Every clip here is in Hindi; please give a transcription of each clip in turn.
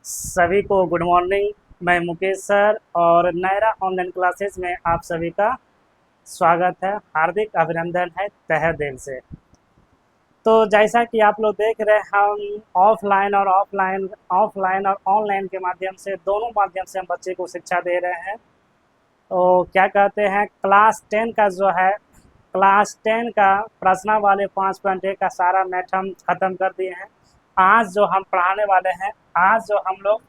सभी को गुड मॉर्निंग। मैं मुकेश सर और नायरा ऑनलाइन क्लासेस में आप सभी का स्वागत है, हार्दिक अभिनंदन है तहे दिल से। तो जैसा कि आप लोग देख रहे हैं, हम ऑफलाइन और ऑनलाइन के माध्यम से, दोनों माध्यम से हम बच्चे को शिक्षा दे रहे हैं। तो क्या कहते हैं, क्लास 10 का प्रश्न वाले 5.1 का सारा मैथ हम खत्म कर दिए हैं। आज जो हम पढ़ाने वाले हैं, आज जो हम लोग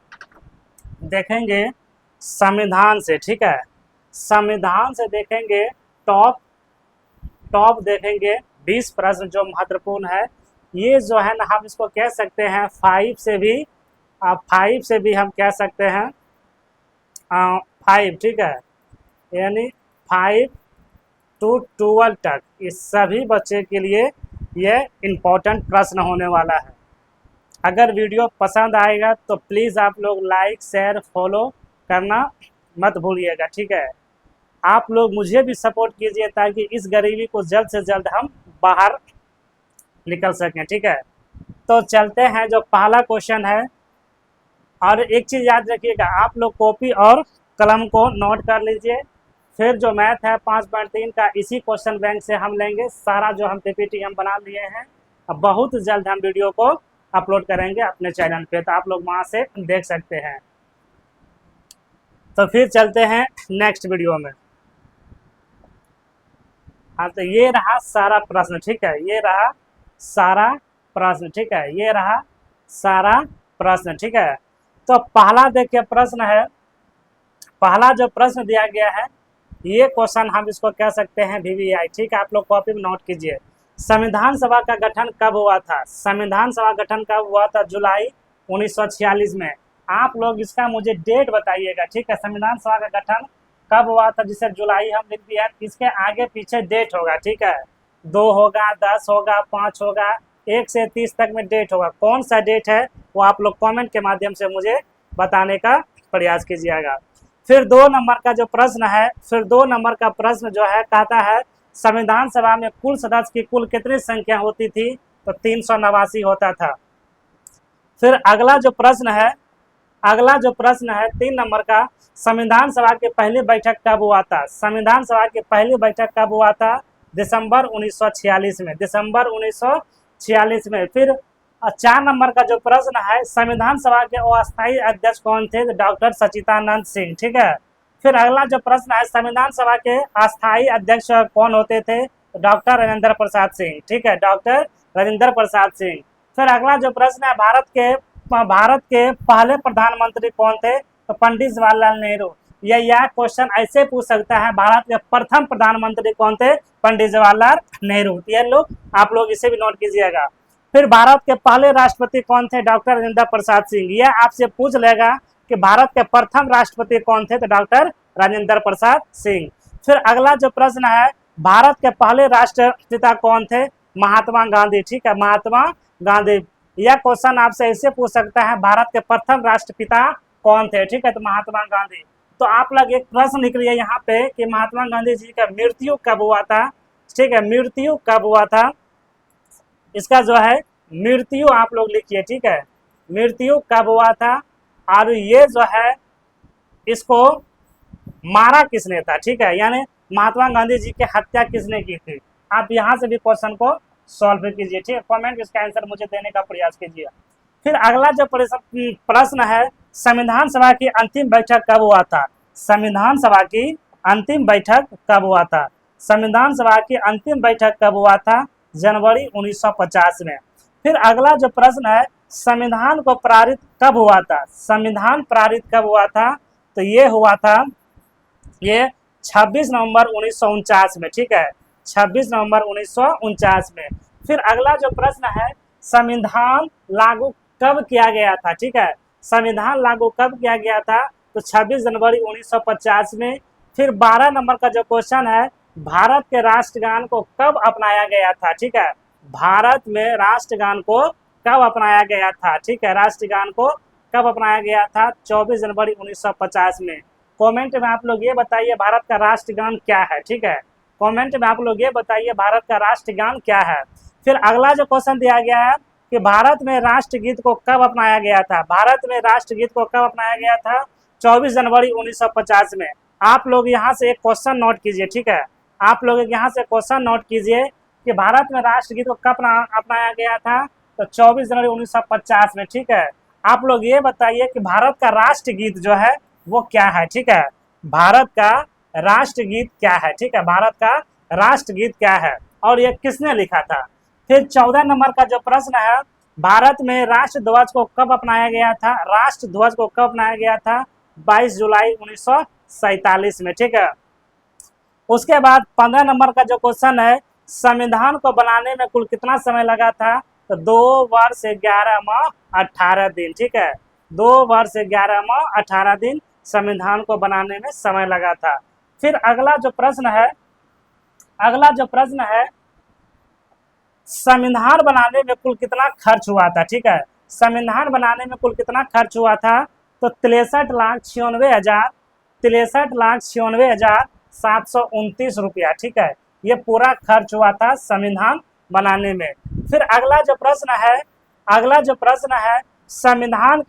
देखेंगे संविधान से, ठीक है, संविधान से देखेंगे टॉप टॉप देखेंगे 20 प्रश्न जो महत्वपूर्ण है। ये जो है ना, हम इसको कह सकते हैं 5 से भी हम कह सकते हैं 5, ठीक है, यानी 5 to 12 तक इस सभी बच्चे के लिए ये इम्पोर्टेंट प्रश्न होने वाला है। अगर वीडियो पसंद आएगा तो प्लीज़ आप लोग लाइक शेयर फॉलो करना मत भूलिएगा, ठीक है। आप लोग मुझे भी सपोर्ट कीजिए ताकि इस गरीबी को जल्द से जल्द हम बाहर निकल सकें, ठीक है। तो चलते हैं, जो पहला क्वेश्चन है। और एक चीज़ याद रखिएगा, आप लोग कॉपी और कलम को नोट कर लीजिए। फिर जो मैथ है 5.3 का, इसी क्वेश्चन बैंक से हम लेंगे। सारा जो हम पीपीटी हम बना लिए हैं, अब बहुत जल्द हम वीडियो को अपलोड करेंगे अपने चैनल पे, तो आप लोग वहाँ से देख सकते हैं। तो फिर चलते हैं नेक्स्ट वीडियो में। हाँ, तो ये रहा सारा प्रश्न, ठीक है, ये रहा सारा प्रश्न, ठीक है, ये रहा सारा प्रश्न, ठीक है। तो पहला देखिए प्रश्न है, पहला जो प्रश्न दिया गया है, ये क्वेश्चन हम इसको कह सकते हैं VVI, ठीक है। आप लोग कॉपी में नोट कीजिए। संविधान सभा का गठन कब हुआ था? संविधान सभा गठन कब हुआ था? जुलाई 1946 में। आप लोग इसका मुझे डेट बताइएगा, ठीक है। संविधान सभा का गठन कब हुआ था, जिसे जुलाई हम लिख दिया, इसके आगे पीछे डेट होगा, ठीक है। 2 होगा, 10 होगा, 5 होगा, 1 से 30 तक में डेट होगा। कौन सा डेट है वो आप लोग कॉमेंट के माध्यम से मुझे बताने का प्रयास कीजिएगा। फिर 2 नंबर का जो प्रश्न है, फिर 2 नंबर का प्रश्न जो है, कहता है संविधान सभा में कुल सदस्य की कुल कितनी संख्या होती थी? तो 389 होता था। फिर अगला जो प्रश्न है, 3 नंबर का, संविधान सभा की पहली बैठक कब हुआ था? संविधान सभा की पहली बैठक कब हुआ था? दिसंबर 1946 में, दिसंबर 1946 में। फिर 4 नंबर का जो प्रश्न है, संविधान सभा के अस्थायी अध्यक्ष कौन थे? तो डॉक्टर सच्चिदानंद सिंह, ठीक है। फिर अगला जो प्रश्न है, संविधान सभा के अस्थायी अध्यक्ष कौन होते थे? तो डॉक्टर राजेंद्र प्रसाद सिंह, ठीक है, डॉक्टर राजेंद्र प्रसाद सिंह। फिर अगला जो प्रश्न है, भारत के पहले प्रधानमंत्री कौन थे? तो पंडित जवाहरलाल नेहरू। यह क्वेश्चन ऐसे पूछ सकता है, भारत के प्रथम प्रधानमंत्री कौन थे? पंडित जवाहरलाल नेहरू। ये लोग आप लोग इसे भी नोट कीजिएगा। फिर भारत के पहले राष्ट्रपति कौन थे? डॉक्टर राजेंद्र प्रसाद सिंह। यह आपसे पूछ लेगा कि भारत के प्रथम राष्ट्रपति कौन थे? तो डॉक्टर राजेंद्र प्रसाद सिंह। फिर अगला जो प्रश्न है, भारत के पहले राष्ट्रपिता कौन थे? महात्मा गांधी, ठीक है, महात्मा गांधी। यह क्वेश्चन आपसे ऐसे पूछ सकता है, भारत के प्रथम राष्ट्रपिता कौन थे? ठीक है, तो महात्मा गांधी। तो आप लोग एक प्रश्न लिख लिए यहाँ पे कि महात्मा गांधी जी का मृत्यु कब हुआ था? ठीक है, मृत्यु कब हुआ था, इसका जो है मृत्यु आप लोग लिखिए, ठीक है, मृत्यु कब हुआ था। और ये जो है, इसको मारा किसने था? ठीक है, यानी महात्मा गांधी जी की हत्या किसने की थी? आप यहाँ से भी क्वेश्चन को सॉल्व कीजिए, ठीक है, कमेंट इसका आंसर मुझे देने का प्रयास कीजिए। फिर अगला जो प्रश्न है, संविधान सभा की अंतिम बैठक कब हुआ था? संविधान सभा की अंतिम बैठक कब हुआ था? संविधान सभा की अंतिम बैठक कब हुआ था? जनवरी 1950 में। फिर अगला जो प्रश्न है, संविधान को पारित कब हुआ था? संविधान पारित कब हुआ था? तो ये हुआ था, ये 26 नवंबर 1949 में, ठीक है, 26 नवंबर 1949 में। फिर अगला जो प्रश्न है, संविधान लागू कब किया गया था? ठीक है, संविधान लागू कब किया गया था? तो 26 जनवरी 1950 में। फिर 12 नंबर का जो क्वेश्चन है, भारत के राष्ट्रगान को कब अपनाया गया था? ठीक है, भारत में राष्ट्रगान को कब अपनाया गया था? ठीक है, राष्ट्रगान को कब अपनाया गया था? 24 जनवरी 1950 में। कमेंट में आप लोग ये बताइए भारत का राष्ट्रगान क्या है, ठीक है, कमेंट में आप लोग ये बताइए भारत का राष्ट्रगान क्या है। फिर अगला जो क्वेश्चन दिया गया है, कि भारत में राष्ट्रगीत को कब अपनाया गया था। भारत में राष्ट्रगीत को कब अपनाया गया था? 24 जनवरी 1950 में। आप लोग यहाँ से एक क्वेश्चन नोट कीजिए, ठीक है। आप लोग यहाँ से क्वेश्चन नोट कीजिए कि भारत में राष्ट्रगीत को कब अपनाया गया था? तो 24 जनवरी 1950 में, ठीक है। आप लोग ये बताइए कि भारत का राष्ट्रगीत जो है वो क्या है, ठीक है। भारत का राष्ट्रगीत क्या है, ठीक है। भारत का राष्ट्रगीत क्या है और ये किसने लिखा था। फिर 14 नंबर का जो प्रश्न है, भारत में राष्ट्र ध्वज को कब अपनाया गया था? राष्ट्र ध्वज को कब अपनाया गया था? 22 जुलाई 1947 में, ठीक है। उसके बाद 15 नंबर का जो क्वेश्चन है, संविधान को बनाने में कुल कितना समय लगा था? तो 2 वर्ष 11 माह 18 दिन, ठीक है। 2 वर्ष 11 माह 18 दिन संविधान को बनाने में समय लगा था। फिर अगला जो प्रश्न है, संविधान बनाने में कुल कितना खर्च हुआ था, ठीक है। संविधान बनाने में कुल कितना खर्च हुआ था? तो 63,96,729 रुपया, ठीक है। ये पूरा खर्च हुआ था संविधान बनाने में। फिर अगला जो प्रश्न है, संविधान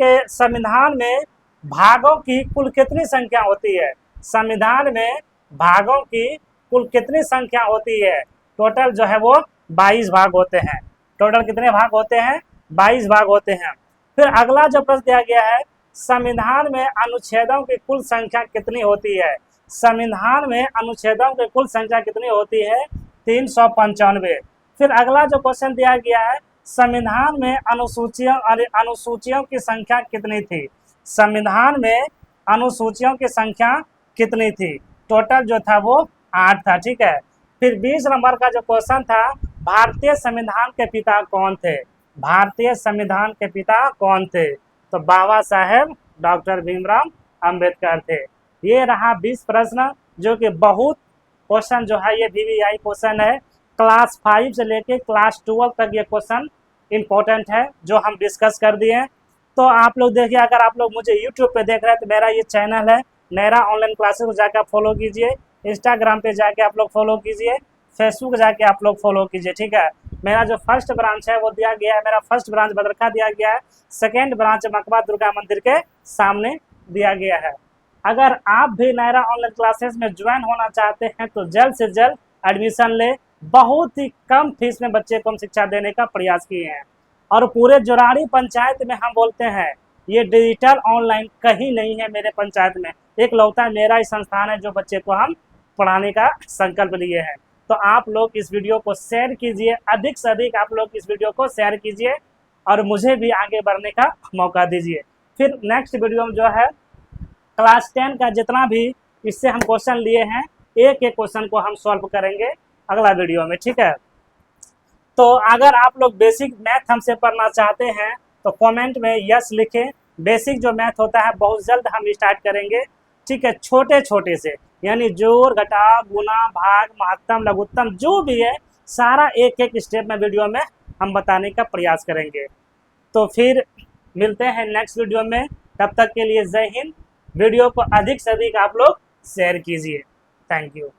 में भागों की कुल कितनी संख्या होती है? संविधान में भागों की कुल कितनी संख्या होती है? टोटल जो है वो 22 भाग होते हैं। टोटल कितने भाग होते हैं? 22 भाग होते हैं। फिर अगला जो प्रश्न दिया गया है, संविधान में अनुच्छेदों की कुल संख्या कितनी होती है? संविधान में अनुच्छेदों की कुल संख्या कितनी होती है? 395। फिर अगला जो क्वेश्चन दिया गया है, संविधान में अनुसूचियों की संख्या कितनी थी? संविधान में अनुसूचियों की संख्या कितनी थी? टोटल जो था वो 8 था, ठीक है। फिर 20 नंबर का जो क्वेश्चन था, भारतीय संविधान के पिता कौन थे? भारतीय संविधान के पिता कौन थे? तो बाबा साहेब डॉक्टर भीमराव अंबेडकर थे। ये रहा 20 प्रश्न, जो कि बहुत क्वेश्चन जो है ये VVI क्वेश्चन है। क्लास 5 से लेके क्लास 12 तक ये क्वेश्चन इंपॉर्टेंट है जो हम डिस्कस कर दिए। तो आप लोग देखिए, अगर आप लोग मुझे यूट्यूब पे देख रहे हैं तो मेरा ये चैनल है नैरा ऑनलाइन क्लासेस को जाकर आप फॉलो कीजिए। इंस्टाग्राम पे जाके आप लोग फॉलो कीजिए, फेसबुक जाके आप लोग फॉलो कीजिए, ठीक है। मेरा जो फर्स्ट ब्रांच है वो दिया गया है, मेरा फर्स्ट ब्रांच बदरखा दिया गया है, सेकेंड ब्रांच मकबा दुर्गा मंदिर के सामने दिया गया है। अगर आप भी नैरा ऑनलाइन क्लासेस में ज्वाइन होना चाहते हैं तो जल्द से जल्द एडमिशन ले। बहुत ही कम फीस में बच्चे को हम शिक्षा देने का प्रयास किए हैं और पूरे जोराड़ी पंचायत में हम बोलते हैं ये डिजिटल ऑनलाइन कहीं नहीं है। मेरे पंचायत में एक लौता मेरा ही संस्थान है जो बच्चे को हम पढ़ाने का संकल्प लिए हैं। तो आप लोग इस वीडियो को शेयर कीजिए, अधिक से अधिक आप लोग इस वीडियो को शेयर कीजिए और मुझे भी आगे बढ़ने का मौका दीजिए। फिर नेक्स्ट वीडियो में जो है क्लास 10 का जितना भी इससे हम क्वेश्चन लिए हैं, एक एक क्वेश्चन को हम सॉल्व करेंगे अगला वीडियो में, ठीक है। तो अगर आप लोग बेसिक मैथ हमसे पढ़ना चाहते हैं तो कमेंट में यस लिखें। बेसिक जो मैथ होता है बहुत जल्द हम स्टार्ट करेंगे, ठीक है। छोटे छोटे से, यानी जोड़ घटाव गुणा भाग महत्तम लघुत्तम जो भी है सारा एक एक स्टेप में वीडियो में हम बताने का प्रयास करेंगे। तो फिर मिलते हैं नेक्स्ट वीडियो में, तब तक के लिए जय हिंद। वीडियो को अधिक से अधिक आप लोग शेयर कीजिए। Thank you.